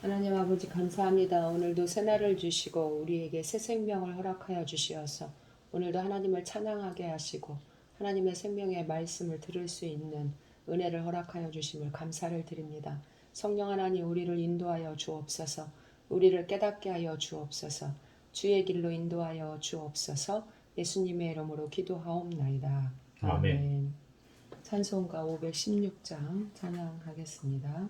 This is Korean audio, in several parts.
하나님 아버지 감사합니다. 오늘도 새날을 주시고 우리에게 새 생명을 허락하여 주시어서 오늘도 하나님을 찬양하게 하시고 하나님의 생명의 말씀을 들을 수 있는 은혜를 허락하여 주심을 감사를 드립니다. 성령 하나님 우리를 인도하여 주옵소서. 우리를 깨닫게 하여 주옵소서. 주의 길로 인도하여 주옵소서. 예수님의 이름으로 기도하옵나이다. 아멘. 찬송가 516장 찬양하겠습니다.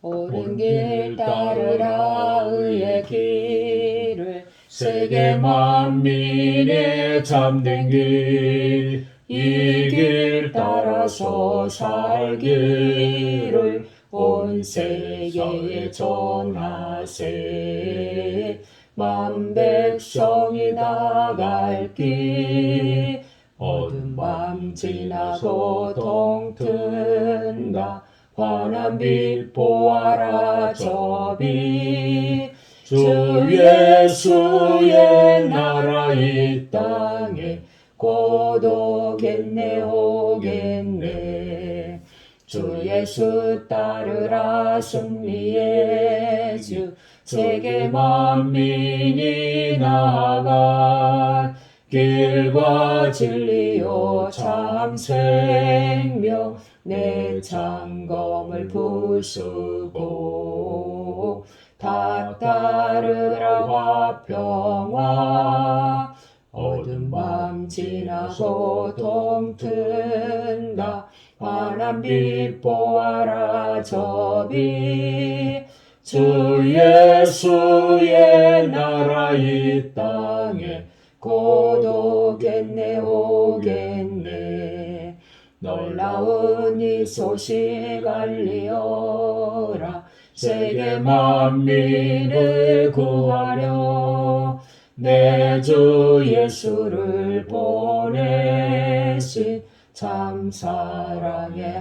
옳은 길 따르라 의의 길을 세계 만민의 참된 길 이 길 따라서 살기를 온 세계에 전하세 만 백성이 나갈 길 어두운 밤 지나고 동튼다 환한 빛 보아라 저비 주 예수의 나라 이 땅에 곧 오겠네 오겠네 주 예수 따르라 승리의 주 세계 만민이 나아간 길과 진리요 참 생명 내 창검을 부수고 다 따르라 화평화 어두운 밤 지나고 동튼다 환한 빛 보아라 저비 주 예수의 나라 이 땅에 곧 오겠네 오겠네 놀라운 이 소식 알리어라 세계 만민을 구하려 내 주 예수를 보내신 참 사랑의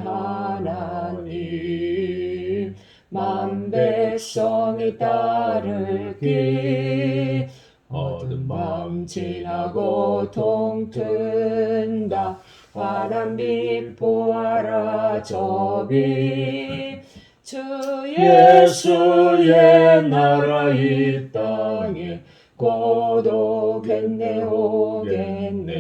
하나님 만 백성이 따를 길 어두운 밤 지나고 동튼다 환한 빛 보아라 저비 주 예수의 나라 이 땅에 곧 오겠네 오겠네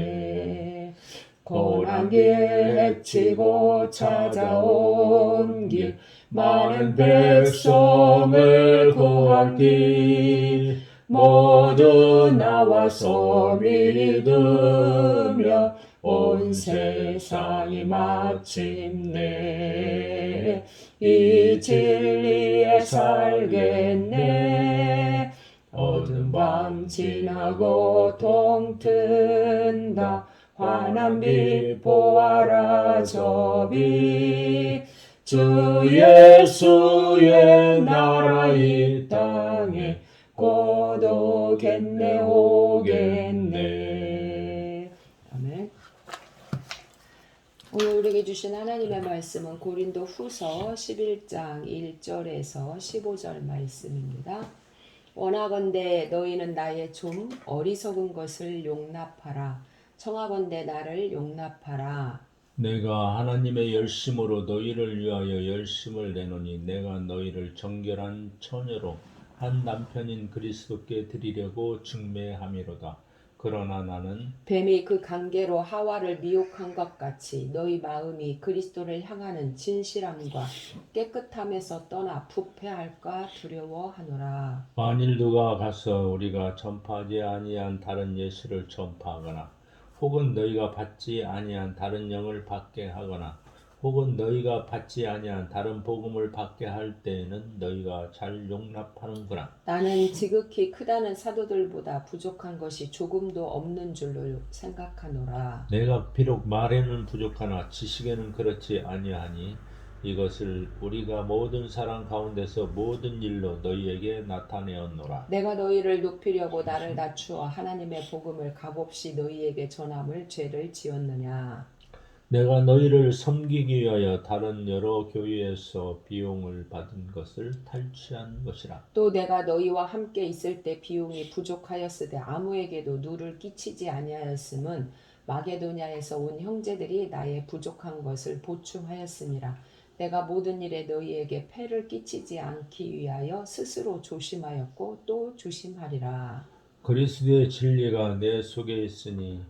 고난 길 헤치고 찾아온 길 많은 백성을 구한 길 모두 나와서 믿으며 온 세상이 마침내 이 진리에 살겠네 어두운 밤 지나고 동튼다 환한 빛 보아라 저비 주 예수의 나라 이 땅에 곧 오겠네 오겠네. 아멘. 오늘 우리에게 주신 하나님의 말씀은 고린도 후서 11장 1절에서 15절 말씀입니다. 원하건대 너희는 나의 좀 어리석은 것을 용납하라. 청하건대 나를 용납하라. 내가 하나님의 열심으로 너희를 위하여 열심을 내노니 내가 너희를 정결한 처녀로 한 남편인 그리스도께 드리려고 중매함이로다. 그러나 나는 뱀이 그 관계로 하와를 미혹한 것 같이 너희 마음이 그리스도를 향하는 진실함과 깨끗함에서 떠나 부패할까 두려워하노라. 만일 누가 가서 우리가 전파하지 아니한 다른 예수를 전파하거나 혹은 너희가 받지 아니한 다른 영을 받게 하거나 혹은 너희가 받지 아니한 다른 복음을 받게 할 때에는 너희가 잘 용납하는구나. 나는 지극히 크다는 사도들보다 부족한 것이 조금도 없는 줄로 생각하노라. 내가 비록 말에는 부족하나 지식에는 그렇지 아니하니 이것을 우리가 모든 사람 가운데서 모든 일로 너희에게 나타내었노라. 내가 너희를 높이려고 나를 낮추어 하나님의 복음을 값없이 너희에게 전함을 죄를 지었느냐. 내가 너희를 섬기기 위하여 다른 여러 교회에서 비용을 받은 것을 탈취한 것이라. 또 내가 너희와 함께 있을 때 비용이 부족하였으되 아무에게도 누를 끼치지 아니하였음은 마게도냐에서 온 형제들이 나의 부족한 것을 보충하였음이라. 내가 모든 일에 너희에게 폐를 끼치지 않기 위하여 스스로 조심하였고 또 조심하리라. 그리스도의 진리가 내 속에 있으니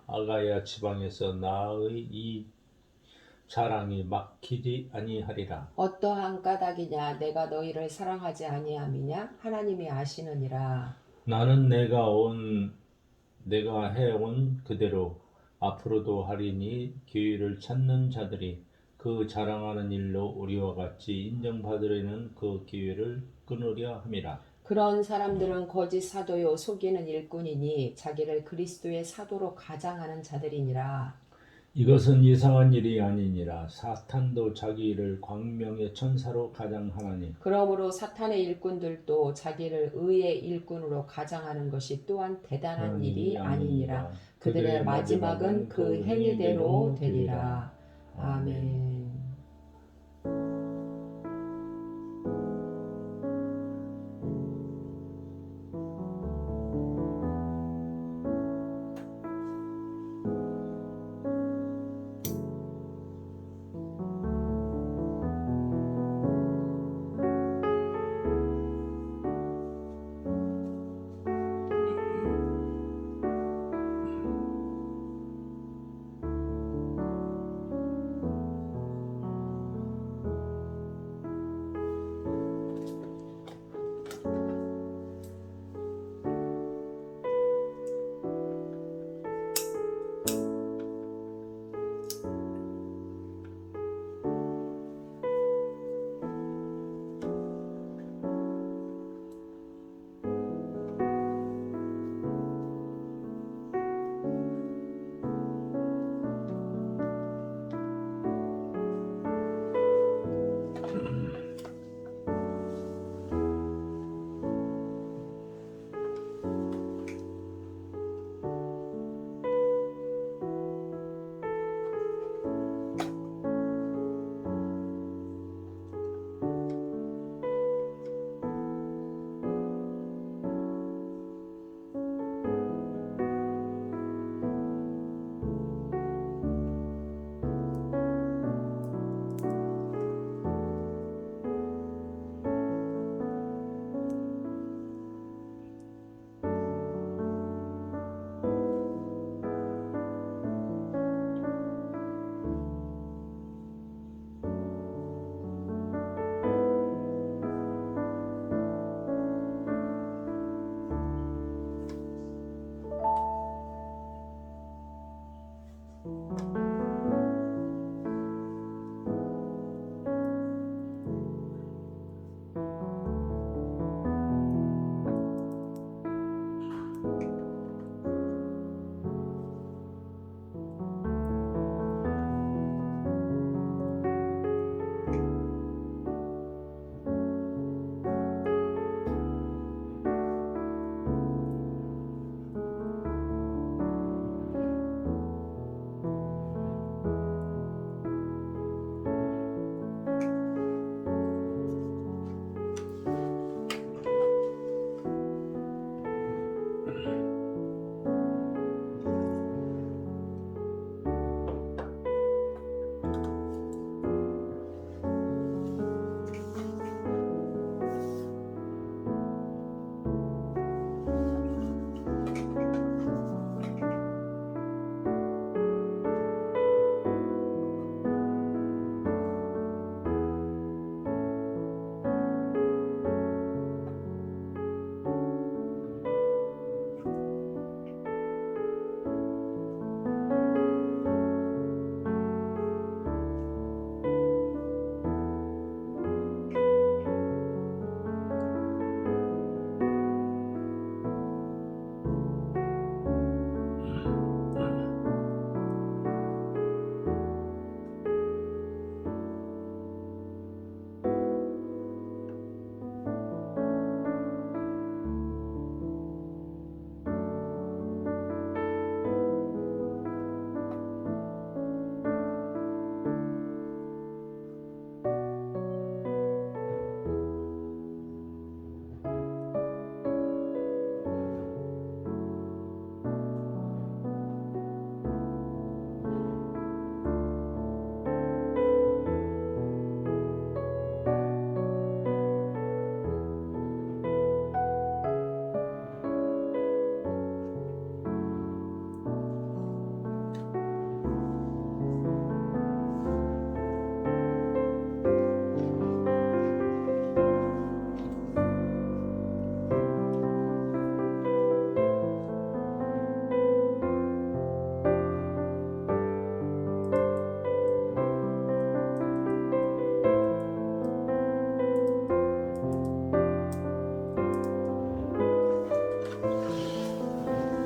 아가야 지방에서 나의 이 자랑이 막히지 아니하리라. 어떠한 까닭이냐 내가 너희를 사랑하지 아니함이냐 하나님이 아시느니라. 나는 내가 해온 그대로 앞으로도 하리니 기회를 찾는 자들이 그 자랑하는 일로 우리와 같이 인정받으려는 그 기회를 끊으려 함이라. 그런 사람들은 거짓 사도요 속이는 일꾼이니 자기를 그리스도의 사도로 가장하는 자들이니라. 이것은 이상한 일이 아니니라. 사탄도 자기 일을 광명의 천사로 가장하나니 그러므로 사탄의 일꾼들도 자기를 의의 일꾼으로 가장하는 것이 또한 대단한 일이 아니니라. 그들의 마지막은 그 행위대로 되리라. 아멘.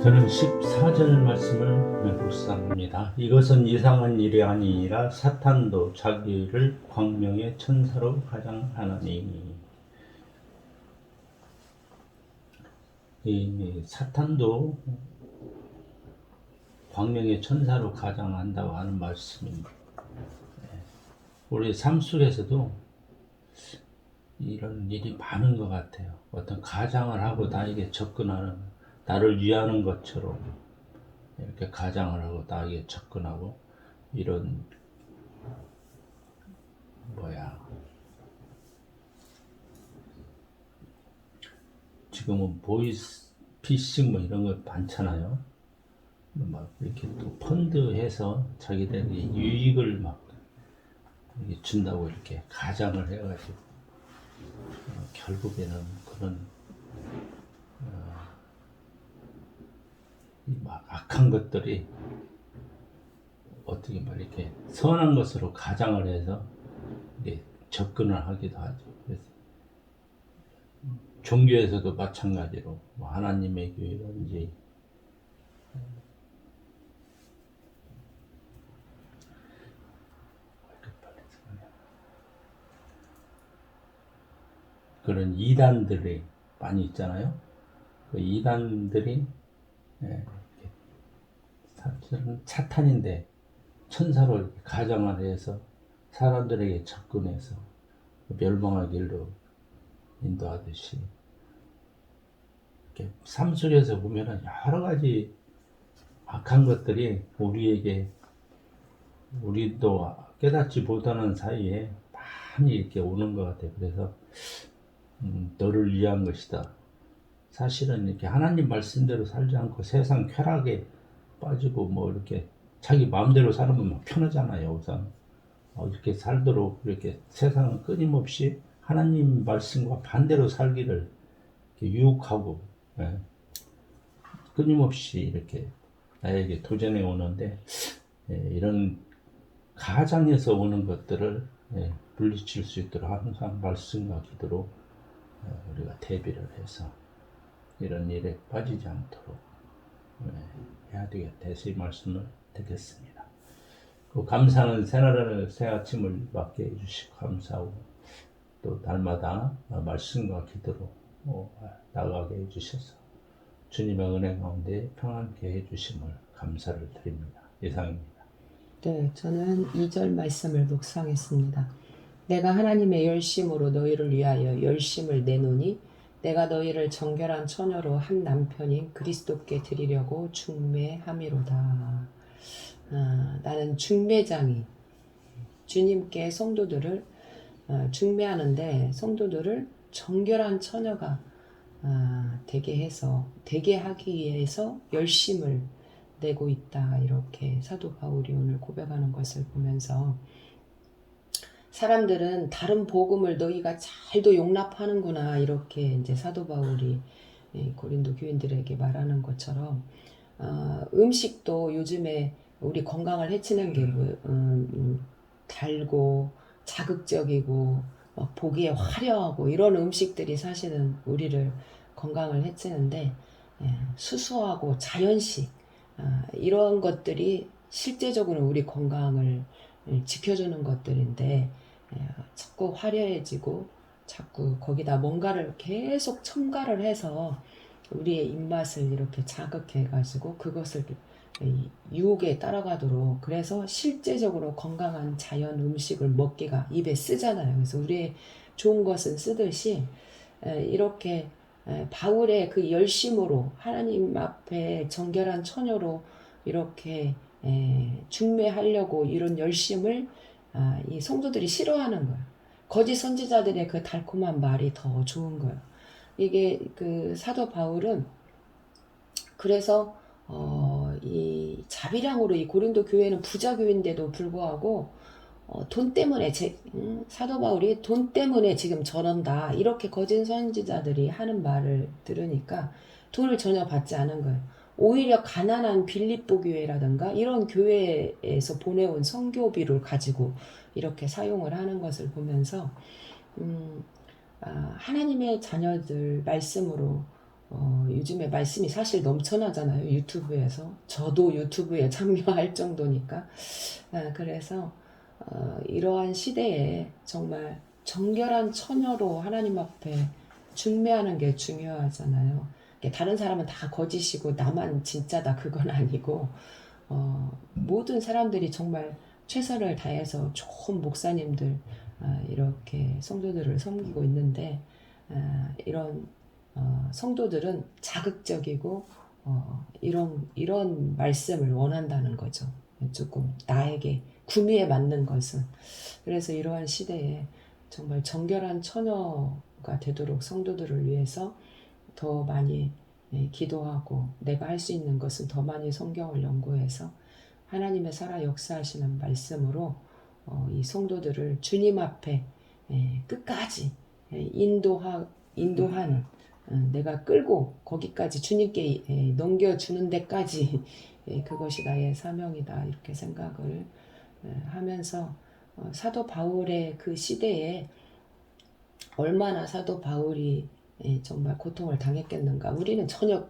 저는 14절 말씀을 묵상합니다. 이것은 이상한 일이 아니라 사탄도 자기를 광명의 천사로 가장하나니. 이 사탄도 광명의 천사로 가장한다고 하는 말씀입니다. 우리 삶 속에서도 이런 일이 많은 것 같아요. 어떤 가장을 하고 나에게 접근하는, 나를 위하는 것처럼 이렇게 가장을 하고 나에게 접근하고, 이런 지금은 보이스 피싱 뭐 이런 거 많잖아요. 막 이렇게 또 펀드해서 자기들에게 유익을 막 준다고 이렇게 가장을 해가지고 결국에는 그런 막 악한 것들이 어떻게 말 이렇게 선한 것으로 가장을 해서 접근을 하기도 하죠. 그래서 종교에서도 마찬가지로 뭐 하나님의 교회든지 그런 이단들이 많이 있잖아요. 그 이단들이 사실은 사탄인데 천사로 가장을 해서 사람들에게 접근해서 멸망의 길로 인도하듯이, 이렇게 삶 속에서 보면은 여러 가지 악한 것들이 우리도 깨닫지 못하는 사이에 많이 이렇게 오는 것 같아요. 그래서 너를 위한 것이다. 사실은 이렇게 하나님 말씀대로 살지 않고 세상 쾌락에 빠지고 뭐 이렇게 자기 마음대로 살면 막 편하잖아요. 우선 이렇게 살도록 이렇게 세상은 끊임없이 하나님 말씀과 반대로 살기를 이렇게 유혹하고, 끊임없이 이렇게 나에게 도전해 오는데, 이런 가장에서 오는 것들을 물리칠 수 있도록 항상 말씀과 기도로 우리가 대비를 해서 이런 일에 빠지지 않도록 해야 되겠다 해서 이 말씀을 듣겠습니다. 그 감사는 새날을 새 아침을 맞게 해주시고 감사하고, 또 날마다 말씀과 기도로 나가게 해주셔서 주님의 은혜 가운데 평안케 해주심을 감사를 드립니다. 이상입니다. 네, 저는 2절 말씀을 묵상했습니다. 내가 하나님의 열심으로 너희를 위하여 열심을 내노니 내가 너희를 정결한 처녀로 한 남편인 그리스도께 드리려고 중매함이로다. 나는 중매장이 주님께 성도들을 중매하는데, 성도들을 정결한 처녀가 되게 하기 위해서 열심을 내고 있다. 이렇게 사도 바울이 오늘 고백하는 것을 보면서, 사람들은 다른 복음을 너희가 잘도 용납하는구나, 이렇게 이제 사도 바울이 고린도 교인들에게 말하는 것처럼, 음식도 요즘에 우리 건강을 해치는 게 달고 자극적이고 보기에 화려하고 이런 음식들이 사실은 우리를 건강을 해치는데, 수수하고 자연식 이런 것들이 실제적으로 우리 건강을 지켜주는 것들인데, 자꾸 화려해지고 자꾸 거기다 뭔가를 계속 첨가를 해서 우리의 입맛을 이렇게 자극해가지고 그것을 유혹에 따라가도록, 그래서 실제적으로 건강한 자연 음식을 먹기가 입에 쓰잖아요. 그래서 우리의 좋은 것은 쓰듯이 이렇게 바울의 그 열심으로 하나님 앞에 정결한 처녀로 이렇게 중매하려고 이런 열심을 이 성도들이 싫어하는 거예요. 거짓 선지자들의 그 달콤한 말이 더 좋은 거예요. 이게 그 사도 바울은 그래서 이 자비량으로, 이 고린도 교회는 부자 교회인데도 불구하고 돈 때문에 사도 바울이 돈 때문에 지금 저런다, 이렇게 거짓 선지자들이 하는 말을 들으니까 돈을 전혀 받지 않은 거예요. 오히려 가난한 빌립보 교회라든가 이런 교회에서 보내온 선교비를 가지고 이렇게 사용을 하는 것을 보면서 하나님의 자녀들 말씀으로 요즘에 말씀이 사실 넘쳐나잖아요. 유튜브에서. 저도 유튜브에 참여할 정도니까. 그래서 이러한 시대에 정말 정결한 처녀로 하나님 앞에 중매하는 게 중요하잖아요. 다른 사람은 다 거짓이고 나만 진짜다 그건 아니고 모든 사람들이 정말 최선을 다해서 좋은 목사님들 이렇게 성도들을 섬기고 있는데 이런 성도들은 자극적이고 이런 말씀을 원한다는 거죠. 조금 나에게 구미에 맞는 것은. 그래서 이러한 시대에 정말 정결한 처녀가 되도록 성도들을 위해서 더 많이 기도하고 내가 할 수 있는 것은 더 많이 성경을 연구해서 하나님의 살아 역사하시는 말씀으로 이 성도들을 주님 앞에 끝까지 인도하는 내가 끌고 거기까지 주님께 넘겨주는 데까지 그것이 나의 사명이다 이렇게 생각을 하면서 사도 바울의 그 시대에 얼마나 사도 바울이 정말 고통을 당했겠는가. 우리는 전혀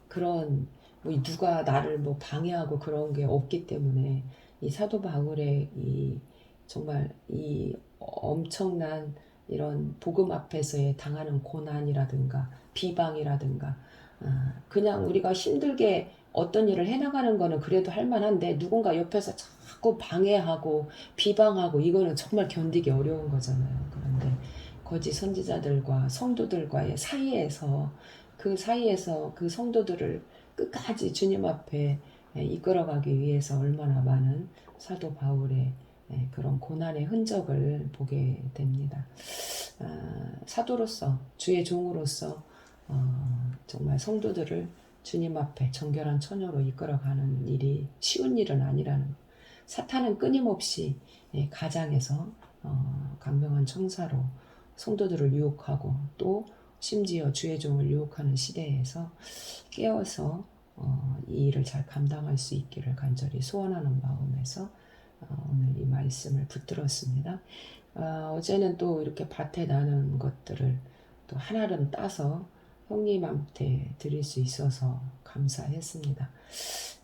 그런 뭐 누가 나를 뭐 방해하고 그런 게 없기 때문에 이 사도 바울의 이 정말 이 엄청난 이런 복음 앞에서의 당하는 고난이라든가 비방이라든가 그냥 우리가 힘들게 어떤 일을 해나가는 거는 그래도 할 만한데 누군가 옆에서 자꾸 방해하고 비방하고 이거는 정말 견디기 어려운 거잖아요. 그런데 거짓 선지자들과 성도들과의 사이에서 그 성도들을 끝까지 주님 앞에 이끌어가기 위해서 얼마나 많은 사도 바울의 그런 고난의 흔적을 보게 됩니다. 사도로서 주의 종으로서 정말 성도들을 주님 앞에 정결한 처녀로 이끌어가는 일이 쉬운 일은 아니라는 사탄은 끊임없이 가장에서 강명한 청사로 성도들을 유혹하고 또 심지어 주의 종을 유혹하는 시대에서 깨어서 이 일을 잘 감당할 수 있기를 간절히 소원하는 마음에서 오늘 이 말씀을 붙들었습니다. 어제는 또 이렇게 밭에 나는 것들을 또 한아름 따서 형님한테 드릴 수 있어서 감사했습니다.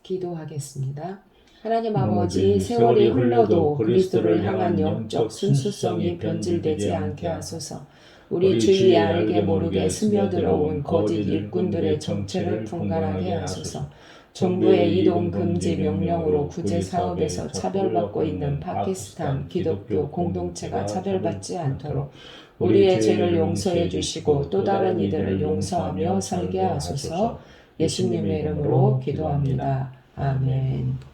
기도하겠습니다. 하나님 아버지, 세월이 흘러도 그리스도를 향한 영적 순수성이 변질되지 않게 하소서. 우리 주위에 알게 모르게 스며들어온 거짓 일꾼들의 정체를 분간하게 하소서. 정부의 이동 금지 명령으로 구제 사업에서 차별받고 있는 파키스탄 기독교 공동체가 차별받지 않도록 우리의 죄를 용서해 주시고 또 다른 이들을 용서하며 살게 하소서. 예수님의 이름으로 기도합니다. 아멘.